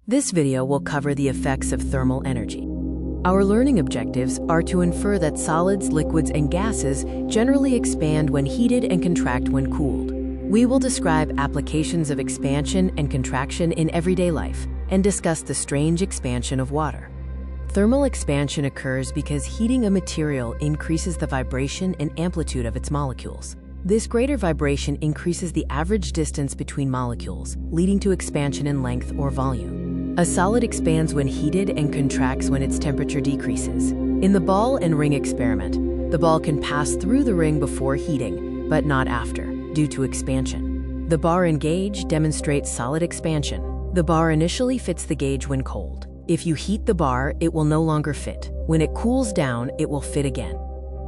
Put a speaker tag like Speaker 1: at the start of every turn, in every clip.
Speaker 1: This video will cover the effects of thermal energy. Our learning objectives are to infer that solids, liquids, and gases generally expand when heated and contract when cooled. We will describe applications of expansion and contraction in everyday life and discuss the strange expansion of water. Thermal expansion occurs because heating a material increases the vibration and amplitude of its molecules. This greater vibration increases the average distance between molecules, leading to expansion in length or volume. A solid expands when heated and contracts when its temperature decreases. In the ball and ring experiment, the ball can pass through the ring before heating, but not after, due to expansion. The bar and gauge demonstrates solid expansion. The bar initially fits the gauge when cold. If you heat the bar, it will no longer fit. When it cools down, it will fit again.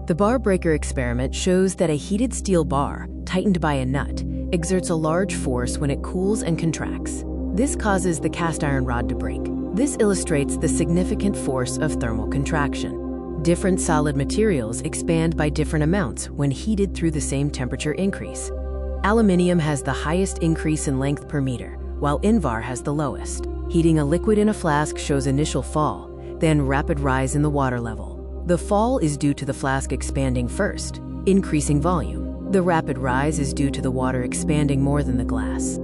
Speaker 1: The bar breaker experiment shows that a heated steel bar, tightened by a nut, exerts a large force when it cools and contracts. This causes the cast iron rod to break. This illustrates the significant force of thermal contraction. Different solid materials expand by different amounts when heated through the same temperature increase. Aluminium has the highest increase in length per meter, while Invar has the lowest. Heating a liquid in a flask shows initial fall, then rapid rise in the water level. The fall is due to the flask expanding first, increasing volume. The rapid rise is due to the water expanding more than the glass.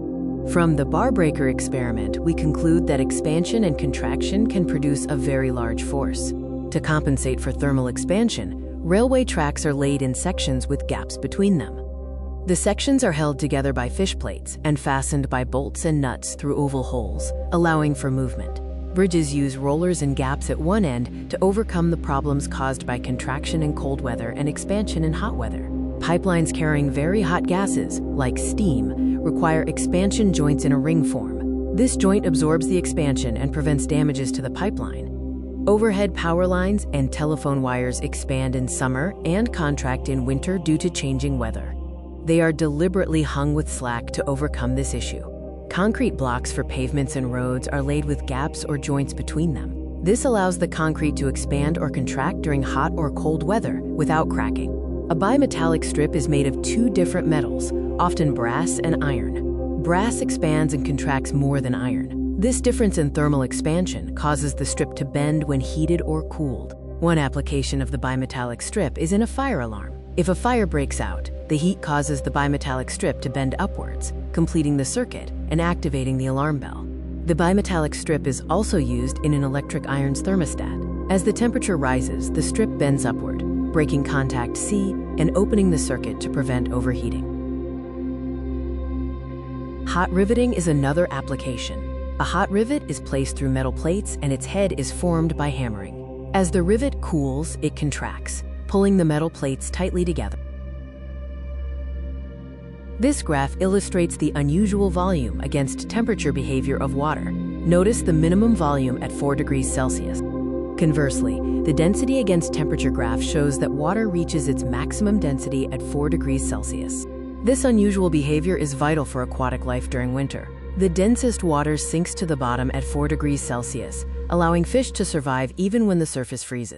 Speaker 1: From the bar breaker experiment, we conclude that expansion and contraction can produce a very large force. To compensate for thermal expansion, railway tracks are laid in sections with gaps between them. The sections are held together by fish plates and fastened by bolts and nuts through oval holes, allowing for movement. Bridges use rollers and gaps at one end to overcome the problems caused by contraction in cold weather and expansion in hot weather. Pipelines carrying very hot gases, like steam, require expansion joints in a ring form. This joint absorbs the expansion and prevents damages to the pipeline. Overhead power lines and telephone wires expand in summer and contract in winter due to changing weather. They are deliberately hung with slack to overcome this issue. Concrete blocks for pavements and roads are laid with gaps or joints between them. This allows the concrete to expand or contract during hot or cold weather without cracking. A bimetallic strip is made of two different metals, often brass and iron. Brass expands and contracts more than iron. This difference in thermal expansion causes the strip to bend when heated or cooled. One application of the bimetallic strip is in a fire alarm. If a fire breaks out, the heat causes the bimetallic strip to bend upwards, completing the circuit and activating the alarm bell. The bimetallic strip is also used in an electric iron's thermostat. As the temperature rises, the strip bends upward, breaking contact C and opening the circuit to prevent overheating. Hot riveting is another application. A hot rivet is placed through metal plates and its head is formed by hammering. As the rivet cools, it contracts, pulling the metal plates tightly together. This graph illustrates the unusual volume against temperature behavior of water. Notice the minimum volume at 4 degrees Celsius. Conversely, the density against temperature graph shows that water reaches its maximum density at 4 degrees Celsius. This unusual behavior is vital for aquatic life during winter. The densest water sinks to the bottom at 4 degrees Celsius, allowing fish to survive even when the surface freezes.